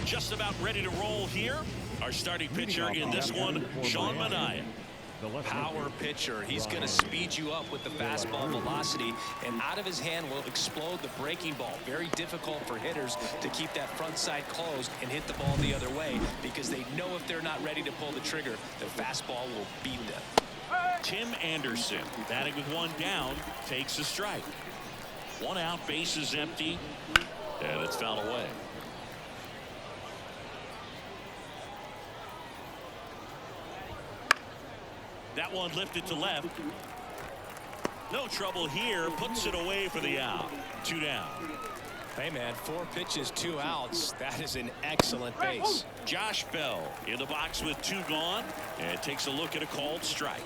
Just about ready to roll here. Our starting pitcher in this one, Sean Manaea. Power pitcher. He's going to speed you up with the fastball velocity, and out of his hand will explode the breaking ball. Very difficult for hitters to keep that front side closed and hit the ball the other way, because they know if they're not ready to pull the trigger, the fastball will beat them. Tim Anderson, batting with one down, takes a strike. One out, base is empty, and it's fouled away. That one lifted to left. No trouble here. Puts it away for the out. 2 down. Hey, man, 4 pitches, 2 outs. That is an excellent base. Josh Bell in the box with 2 gone. And takes a look at a called strike.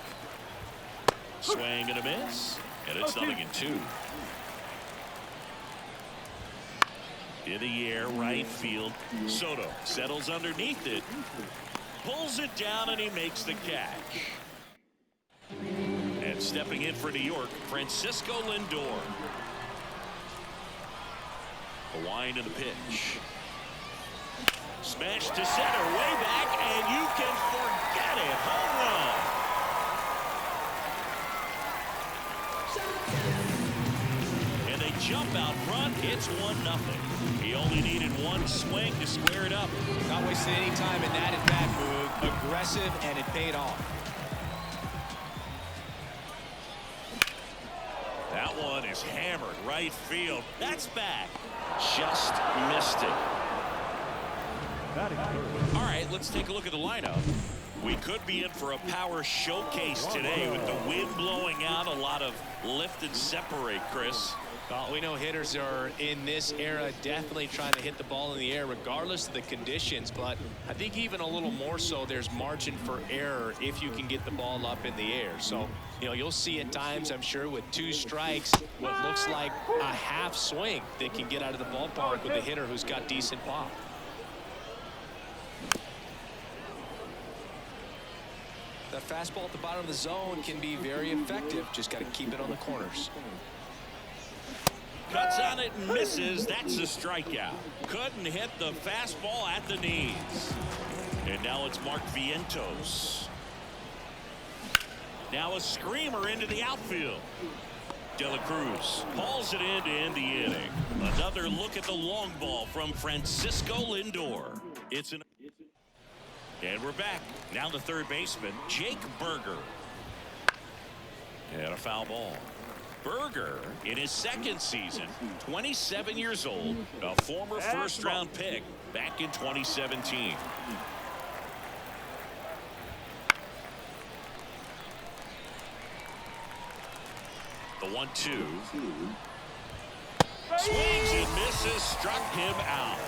Swing and a miss. And it's 0-2. In the air, right field. Soto settles underneath it. Pulls it down, and he makes the catch. And stepping in for New York, Francisco Lindor. The wind of the pitch. Smash to center, way back, and you can forget it. Home run. And they jump out front. It's 1-0. He only needed one swing to square it up. Not wasting any time in that at-bat move. Aggressive, and it paid off. That one is hammered right field. That's back. Just missed it. All right, let's take a look at the lineup. We could be in for a power showcase today with the wind blowing out. A lot of lift and separate, Chris. Well, we know hitters are in this era definitely trying to hit the ball in the air regardless of the conditions, but I think even a little more so there's margin for error if you can get the ball up in the air. So, you know, you'll see at times, I'm sure, with 2 strikes, what looks like a half swing that can get out of the ballpark with a hitter who's got decent pop. That fastball at the bottom of the zone can be very effective. Just got to keep it on the corners. Cuts on it and misses. That's a strikeout. Couldn't hit the fastball at the knees. And now it's Mark Vientos. Now a screamer into the outfield. De La Cruz hauls it in to end the inning. Another look at the long ball from Francisco Lindor. And we're back. Now the third baseman, Jake Burger. And a foul ball. Burger, in his second season, 27 years old, a former first-round pick back in 2017. The 1-2. Swings and misses, struck him out.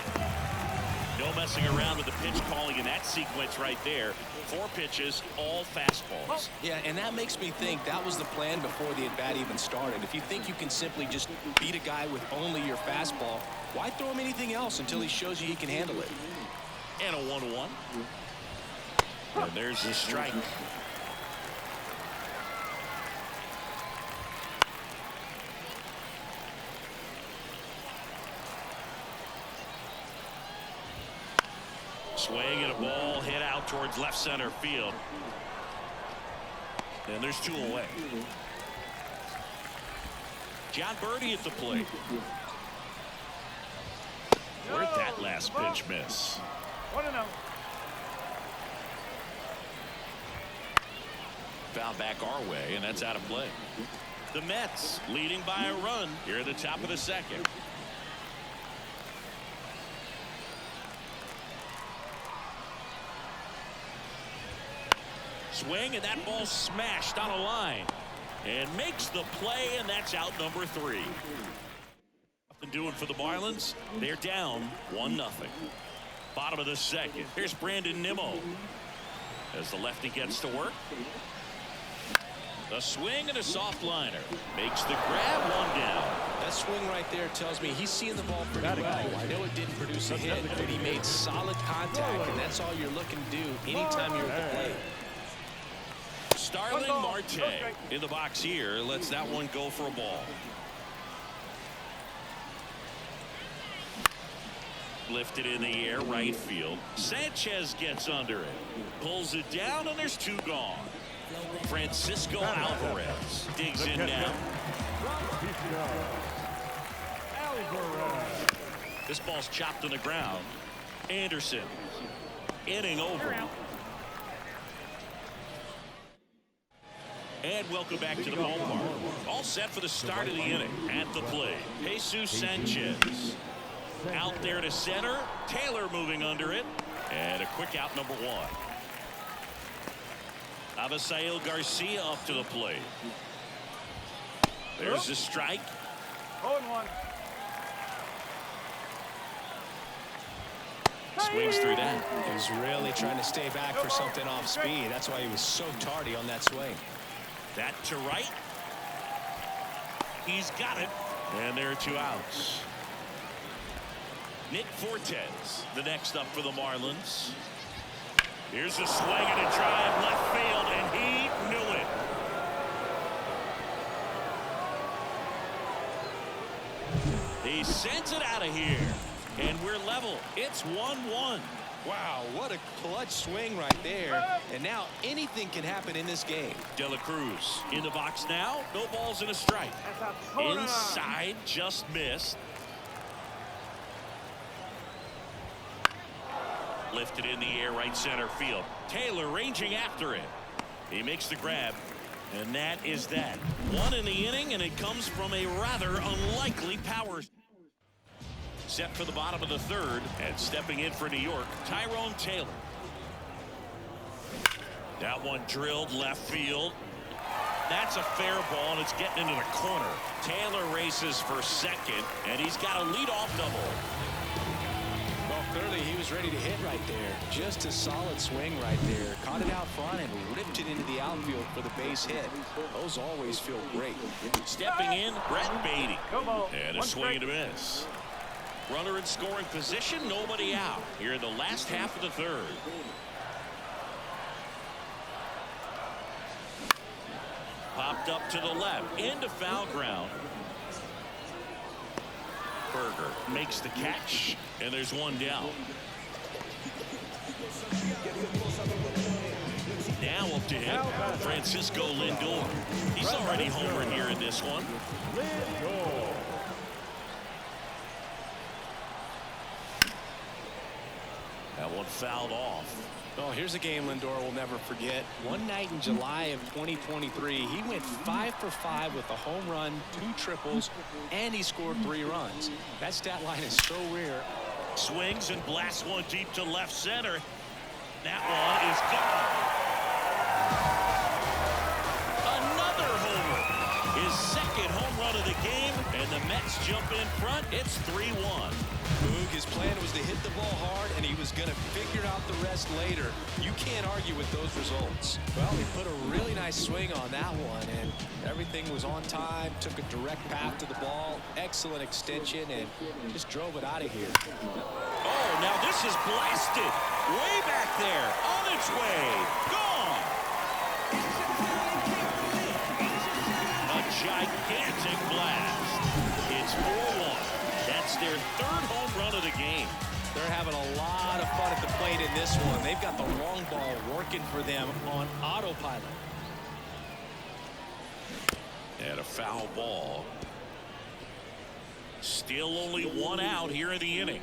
No messing around with the pitch calling in that sequence right there. 4 pitches, all fastballs. Yeah, and that makes me think that was the plan before the at-bat even started. If you think you can simply just beat a guy with only your fastball, why throw him anything else until he shows you he can handle it? And a 1-1. And there's the strike. Swing and a ball hit out towards left center field. And there's 2 away. John Birdie at the plate. Where'd that last pitch miss? 1-0. Foul back our way, and that's out of play. The Mets leading by a run here at the top of the second. Swing, and that ball smashed on a line and makes the play, and that's out number 3. Nothing doing for the Marlins. They're down 1-0. Bottom of the second. Here's Brandon Nimmo as the lefty gets to work. The swing and a soft liner makes the grab, 1 down. That swing right there tells me he's seeing the ball pretty well. I know it didn't produce a hit, but he made solid contact, and that's all you're looking to do anytime you're at the plate. Starling Marte in the box here. Lets that one go for a ball. Lifted in the air, right field. Sanchez gets under it. Pulls it down, and there's 2 gone. Francisco Alvarez digs in now. This ball's chopped on the ground. Anderson. Inning over. And welcome back to the ballpark. All set for the start of the inning. At the plate, Jesus Sanchez. Out there to center. Taylor moving under it. And a quick out, number 1. Avisail Garcia up to the plate. There's the strike. 0-1. Swings through that. He's really trying to stay back for something off speed. That's why he was so tardy on that swing. That to right. He's got it. And there are 2 outs. Nick Fortes, the next up for the Marlins. Here's a swing and a drive left field, and he knew it. He sends it out of here, and we're level. It's 1-1. Wow, what a clutch swing right there. And now anything can happen in this game. De La Cruz in the box now. No balls and a strike. Inside, just missed. Lifted in the air, right center field. Taylor ranging after it. He makes the grab, and that is that. 1 in the inning, and it comes from a rather unlikely power. Set for the bottom of the 3rd, and stepping in for New York, Tyrone Taylor. That one drilled left field. That's a fair ball, and it's getting into the corner. Taylor races for second, and he's got a leadoff double. Well, clearly he was ready to hit right there. Just a solid swing right there. Caught it out front and ripped it into the outfield for the base hit. Those always feel great. Stepping in, Brett Beatty. And a swing and a miss. Runner in scoring position, nobody out. Here in the last half of the 3rd. Popped up to the left, into foul ground. Berger makes the catch, and there's 1 down. Now up to him, Francisco Lindor. He's already homered here in this one. That one fouled off. Oh, here's a game Lindor will never forget. One night in July of 2023, he went 5 for 5 with a home run, 2 triples, and he scored 3 runs. That stat line is so rare. Swings and blasts one deep to left center. That one is gone. Another homer. His 2nd home run of the game, and the Mets jump in front. It's 3-1. Boog, his plan was to hit the ball hard, and he was going to figure out the rest later. You can't argue with those results. Well, he put a really nice swing on that one, and everything was on time, took a direct path to the ball, excellent extension, and just drove it out of here. Oh, now this is blasted. Way back there, on its way, gone. A gigantic blast. It's 4-1. That's their 3rd home run of the game. They're having a lot of fun at the plate in this one. They've got the long ball working for them on autopilot. And a foul ball. Still only 1 out here in the inning.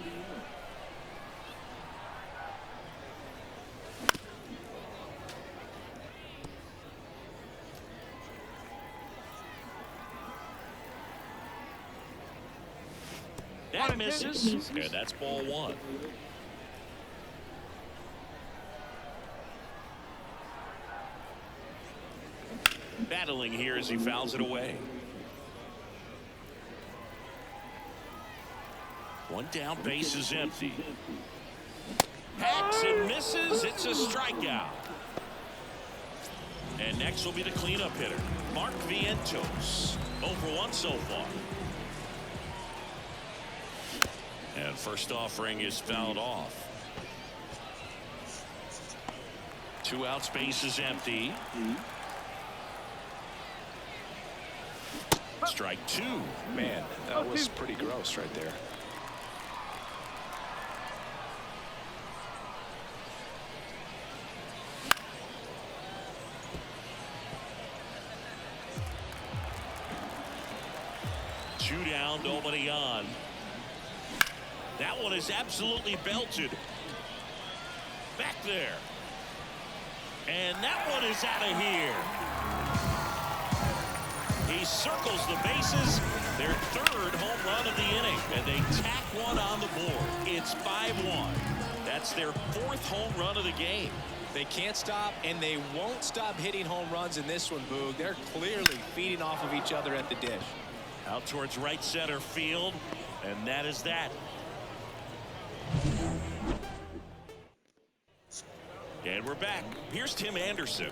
That misses, and that's ball 1. Battling here as he fouls it away. 1 down, base is empty. Hacks and misses. It's a strikeout. And next will be the cleanup hitter, Mark Vientos. 0 for 1 so far. And first offering is fouled off. 2 outs, base is empty. Strike 2. Man, that was pretty gross right there. down, nobody on. That one is absolutely belted. Back there. And that one is out of here. He circles the bases. Their third home run of the inning. And they tack one on the board. It's 5-1. That's their fourth home run of the game. They can't stop, and they won't stop hitting home runs in this one, Boog. They're clearly feeding off of each other at the dish. Out towards right center field. And that is that. And we're back. Here's Tim Anderson.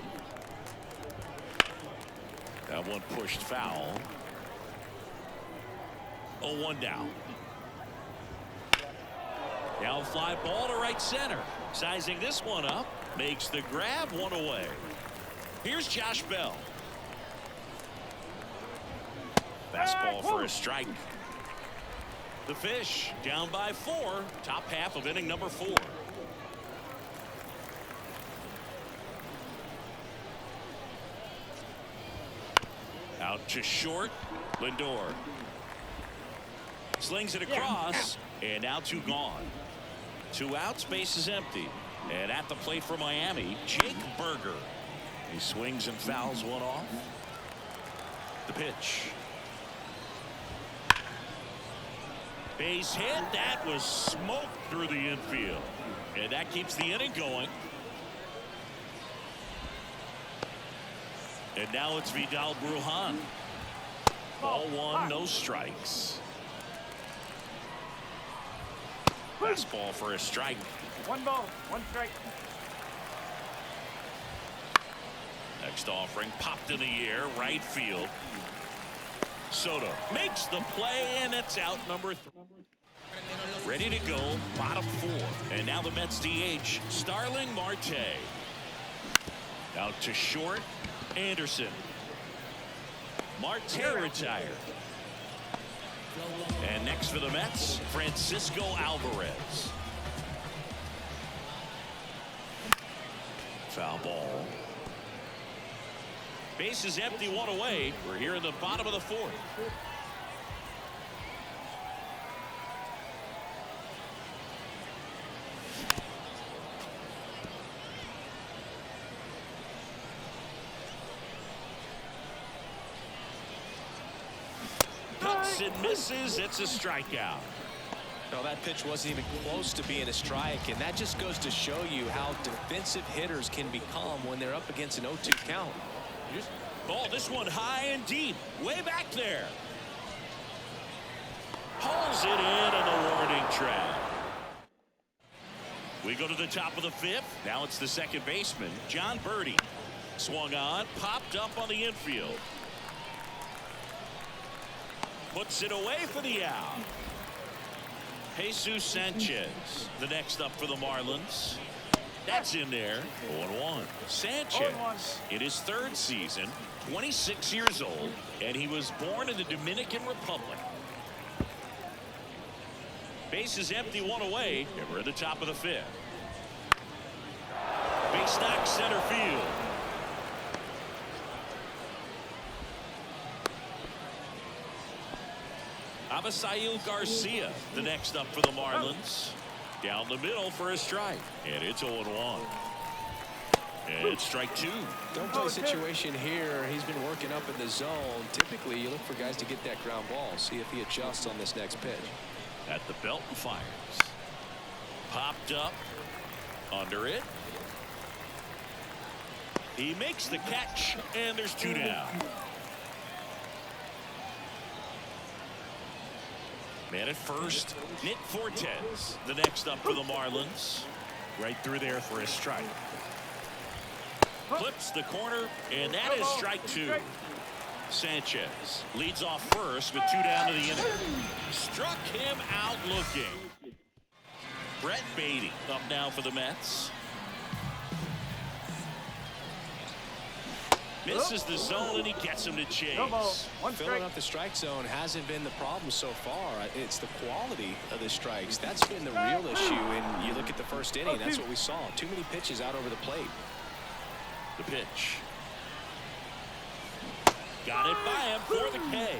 That one pushed foul. 0-1 down. Down fly ball to right center. Sizing this one up. Makes the grab, one away. Here's Josh Bell. Fastball for a strike. The Fish down by 4. Top half of inning number 4. Out to short. Lindor slings it across, and now 2 gone. 2 outs, base is empty. And at the plate for Miami, Jake Berger. He swings and fouls one off. The pitch. Base hit. That was smoked through the infield. And that keeps the inning going. And now it's Vidal Brujan. Ball 1, no strikes. Fastball for a strike. 1 ball, 1 strike. Next offering popped in the air, right field. Soto makes the play, and it's out number 3. Ready to go, bottom 4. And now the Mets DH, Starling Marte. Out to short, Anderson. Marte retired. And next for the Mets, Francisco Alvarez. Foul ball. Base is empty, 1 away. We're here in the bottom of the 4th. Cuts and misses. It's a strikeout. No, that pitch wasn't even close to being a strike, and that just goes to show you how defensive hitters can become when they're up against an 0-2 count. Oh, this one high and deep, way back there. Hauls it in on the warning track. We go to the top of the 5th. Now it's the second baseman, John Birdie. Swung on, popped up on the infield. Puts it away for the out. Jesus Sanchez, the next up for the Marlins. That's in there. 0-1. Sanchez in his 3rd season, 26 years old, and he was born in the Dominican Republic. Base is empty, 1 away, and we're at the top of the 5th. Base knock center field. Avisail Garcia, the next up for the Marlins. Down the middle for a strike, and it's 0-1. And it's strike 2. Don't play situation here. He's been working up in the zone. Typically, you look for guys to get that ground ball. See if he adjusts on this next pitch. At the belt and fires. Popped up. Under it. He makes the catch, and there's 2 down. Man at first, Nick Fortes, the next up for the Marlins. Right through there for a strike. Clips the corner, and that is strike 2. Sanchez leads off first with 2 down to the inning. Struck him out looking. Brett Beatty up now for the Mets. Misses the zone, and he gets him to chase. Filling up the strike zone hasn't been the problem so far. It's the quality of the strikes. That's been the real issue. And you look at the first inning, that's what we saw. Too many pitches out over the plate. The pitch. Got it by him for the K.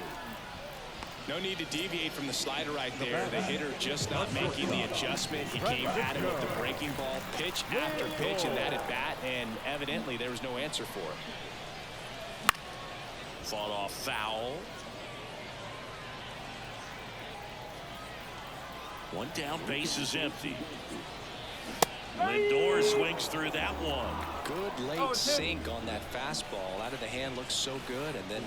No need to deviate from the slider right there. The hitter just not making the adjustment. He came at him with the breaking ball, pitch after pitch in that at bat, and evidently there was no answer for it. Fought off foul. One down, base is empty. Lindor swings through that one. Good late sink on that fastball. Out of the hand, looks so good, and then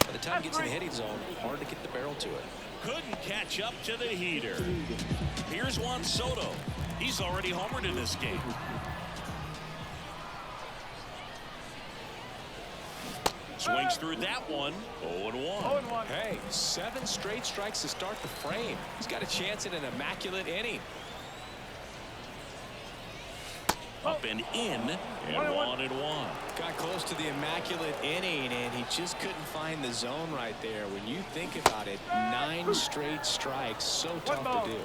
by the time it gets in the hitting zone, hard to get the barrel to it. Couldn't catch up to the heater. Here's Juan Soto. He's already homered in this game. Swings through that one. 0-1. Hey, 7 straight strikes to start the frame. He's got a chance at an immaculate inning. Up and in, and 1-1. Got close to the immaculate inning, and he just couldn't find the zone right there. When you think about it, 9 straight strikes, so tough to do.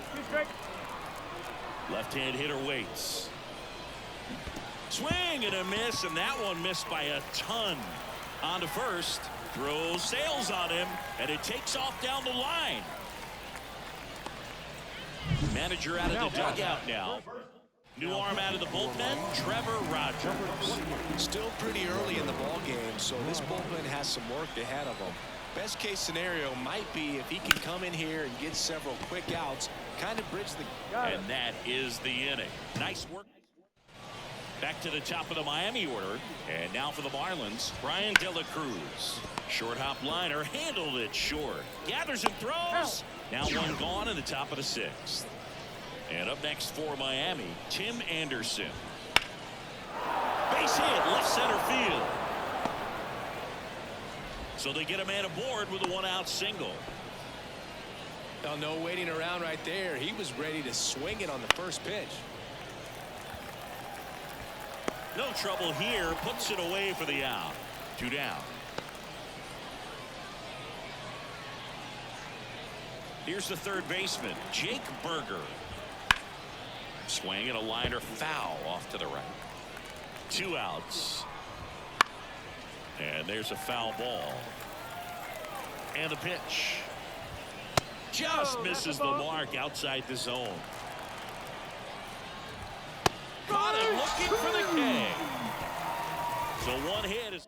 Left-hand hitter waits. Swing and a miss, and that one missed by a ton. On to first, throws sails on him, and it takes off down the line. Manager out of the dugout now. New arm out of the bullpen, Trevor Rogers. Still pretty early in the ball game, so this bullpen has some work ahead of them. Best case scenario might be if he can come in here and get several quick outs, kind of bridge the... And that is the inning. Nice work. Back to the top of the Miami order, and now for the Marlins, Brian De La Cruz. Short hop liner, handled it short. Gathers and throws. Now one gone in the top of the 6th. And up next for Miami, Tim Anderson. Base hit, left center field. So they get a man aboard with a 1-out single. Now, no waiting around right there. He was ready to swing it on the first pitch. No trouble here, puts it away for the out. 2 down. Here's the third baseman, Jake Berger. Swing and a liner foul off to the right. 2 outs. And there's a foul ball. And the pitch. Just misses the mark outside the zone. Caught him looking for the K. So one hit is.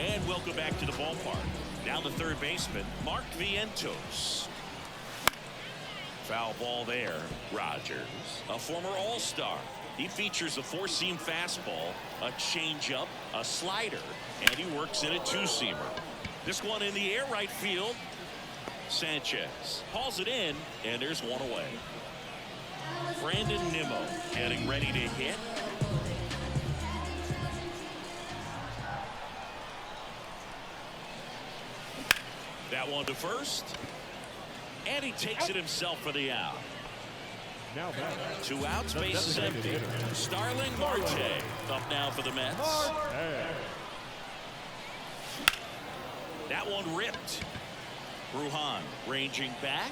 And welcome back to the ballpark. Now the third baseman, Mark Vientos. Foul ball there. Rogers, a former All-Star. He features a 4-seam fastball, a changeup, a slider, and he works in a 2-seamer. This one in the air right field. Sanchez hauls it in, and there's one away. Brandon Nimmo getting ready to hit. That one to first. And he takes it himself for the out. 2 outs, base is empty. Starling Marte up now for the Mets. That one ripped. Brujan ranging back.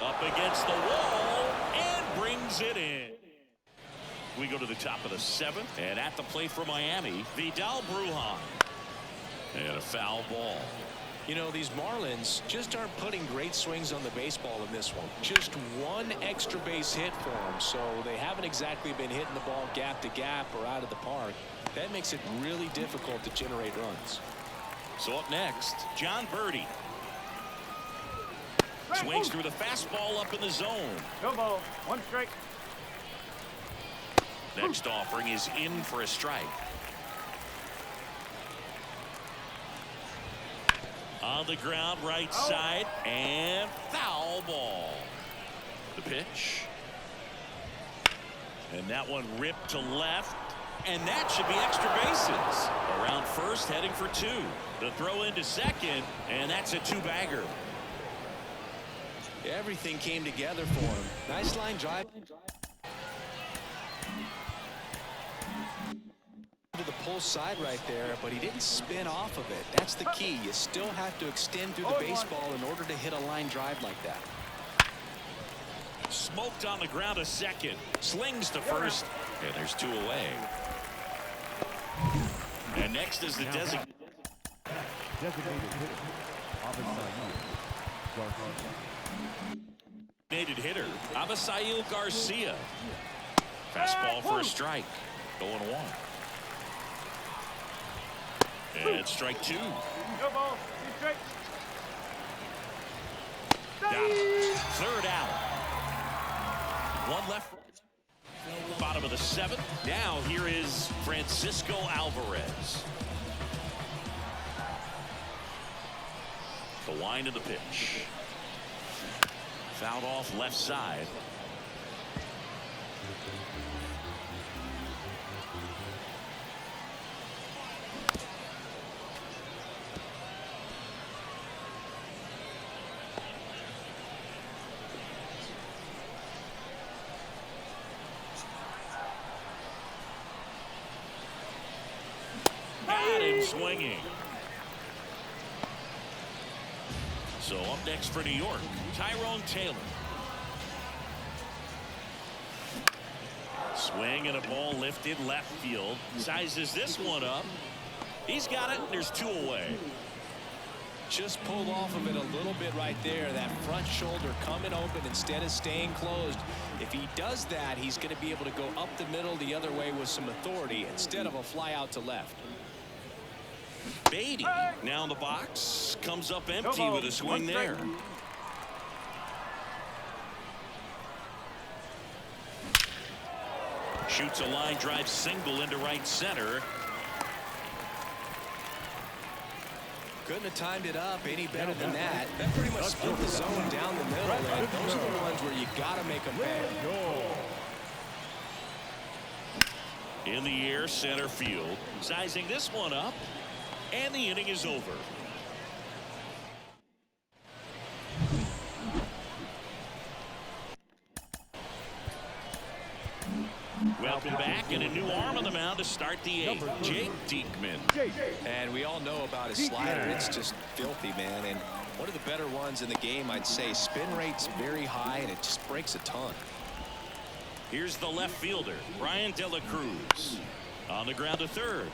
Up against the wall and brings it in. We go to the top of the 7th, and at the plate for Miami, Vidal Brujan. And a foul ball. You know, these Marlins just aren't putting great swings on the baseball in this one. Just 1 extra base hit for them, so they haven't exactly been hitting the ball gap to gap or out of the park. That makes it really difficult to generate runs. So up next, John Birdie. Swings through the fastball up in the zone. No ball, 1 strike. Next offering is in for a strike. On the ground, right side, and foul ball. The pitch. And that one ripped to left. And that should be extra bases. Around first, heading for 2. The throw into second, and that's a 2-bagger. Everything came together for him. Nice line drive. To the pull side right there, but he didn't spin off of it. That's the key. You still have to extend through the baseball in order to hit a line drive like that. Smoked on the ground to second. Slings to first, and there's 2 away. And next is the designated hitter, Hitter Avisail Garcia. Fastball for a strike. 0-1. And strike 2. Go ball. 2 strikes. Got him. Third out. One left. Bottom of the 7th. Now here is Francisco Alvarez. The wind of the pitch. Fouled off left side. Got him swinging. So up next for New York, Tyrone Taylor. Swing and a ball lifted left field. Sizes this one up. He's got it. There's 2 away. Just pulled off of it a little bit right there. That front shoulder coming open instead of staying closed. If he does that, he's going to be able to go up the middle the other way with some authority instead of a fly out to left. Beatty now in the box. Comes up empty with a swing there. Shoots a line drive single into right center. Couldn't have timed it up any better than that. That pretty much split the zone down the middle, and those are the ones where you got to make them pay. In the air, center field. Sizing this one up, and the inning is over. Welcome back, and a new arm on the mound to start the 8th, Jake Diekman. And we all know about his slider. It's just filthy, man. And one of the better ones in the game, I'd say. Spin rate's very high, and it just breaks a ton. Here's the left fielder, Brian De La Cruz. On the ground to third.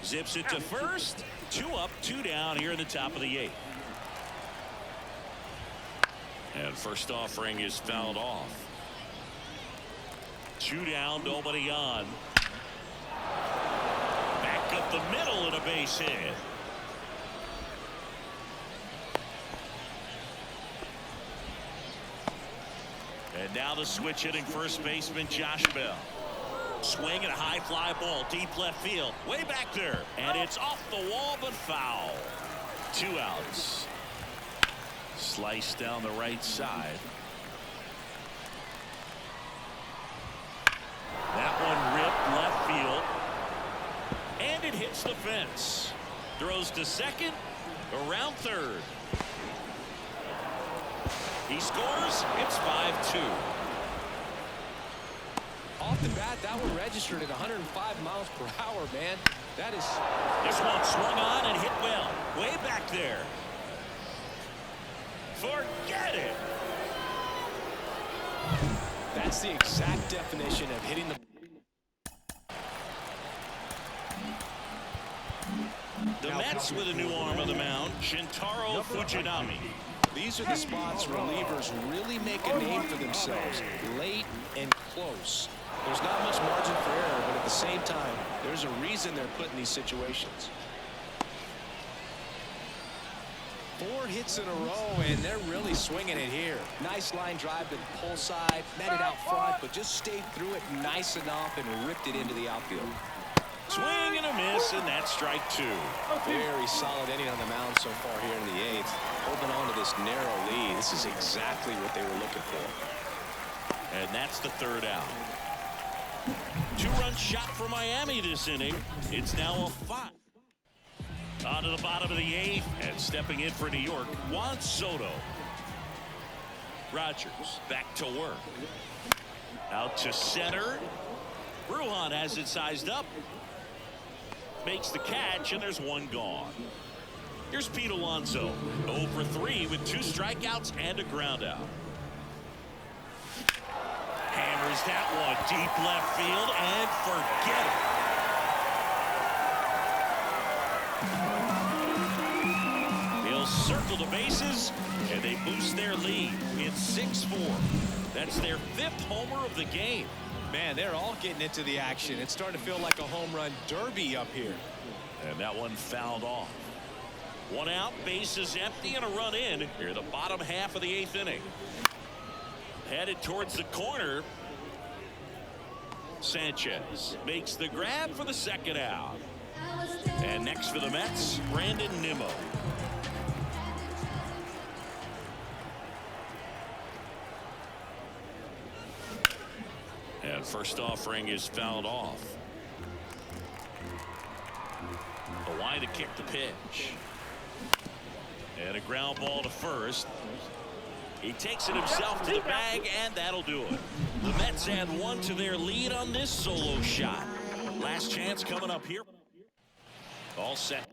Zips it to first. 2 up, 2 down here in the top of the 8th. And first offering is fouled off. 2 down, nobody on. Back up the middle and a base hit. And now the switch hitting first baseman Josh Bell. Swing and a high fly ball deep left field. Way back there. And it's off the wall but foul. 2 outs. Slice down the right side. That one ripped left field. And it hits the fence. Throws to second. Around third. He scores. It's 5-2. Off the bat, that one registered at 105 miles per hour, man. That is... This one swung on and hit well. Way back there. Forget it. That's the exact definition of hitting the... The Mets with a new arm on the mound, Shintaro Fujinami. These are the spots relievers really make a name for themselves. Late and close. There's not much margin for error, but at the same time, there's a reason they're put in these situations. 4 hits in a row, and they're really swinging it here. Nice line drive to the pull side, met it out front, but just stayed through it nice enough and ripped it into the outfield. Swing and a miss, and that's strike 2. Very solid inning on the mound so far here in the 8th. Holding on to this narrow lead. This is exactly what they were looking for. And that's the 3rd out. 2-run shot for Miami this inning. It's now a 5. On to the bottom of the 8th, and stepping in for New York, Juan Soto. Rogers back to work. Out to center. Brujan has it sized up. Makes the catch, and there's 1 gone. Here's Pete Alonso, 0 for 3 with 2 strikeouts and a ground out. Hammers that one deep left field, and forget circle the bases, and they boost their lead. It's 6-4. That's their 5th homer of the game. Man, they're all getting into the action. It's starting to feel like a home run derby up here. And that one fouled off. 1 out, bases empty, and a run in here the bottom half of the 8th inning. Headed towards the corner. Sanchez makes the grab for the 2nd out. And next for the Mets, Brandon Nimmo. And first offering is fouled off. Away to kick the pitch. And a ground ball to first. He takes it himself to the bag, and that'll do it. The Mets add 1 to their lead on this solo shot. Last chance coming up here. All set.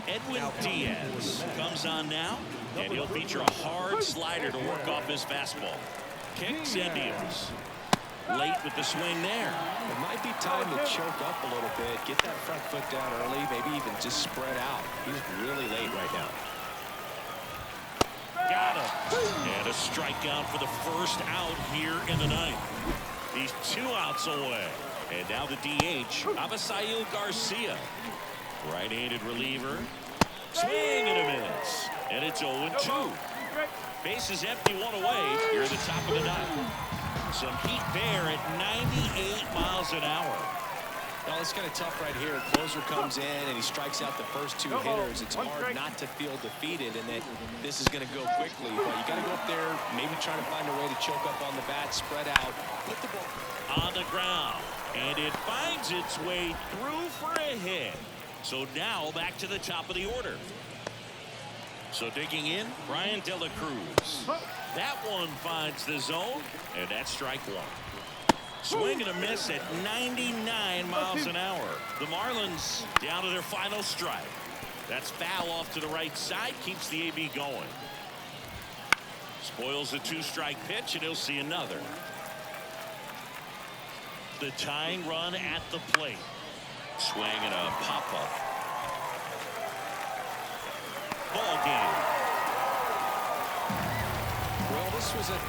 Edwin Diaz comes on now, and he'll feature a hard slider to work off his fastball. Kicks and deals. Late with the swing there. It might be time to choke up a little bit, get that front foot down early, maybe even just spread out. He's really late right now. Got him. And a strikeout for the first out here in the 9th. He's 2 outs away. And now the DH, Abisail Garcia. Right-handed reliever. Swing and a miss. And it's 0-2. Bases empty, 1 away here at the top of the 9th. Some heat there at 98 miles an hour. Well, it's kind of tough right here. Closer comes in and he strikes out the first 2 hitters. It's hard not to feel defeated and that this is going to go quickly. But you got to go up there, maybe try to find a way to choke up on the bat, spread out, put the ball on the ground. And it finds its way through for a hit. So now back to the top of the order. So digging in, Brian De La Cruz. That one finds the zone, and that's strike 1. Swing and a miss at 99 miles an hour. The Marlins down to their final strike. That's foul off to the right side, keeps the AB going. Spoils the 2-strike pitch, and he'll see another. The tying run at the plate. Swing and a pop-up. Ball game. Well, this was a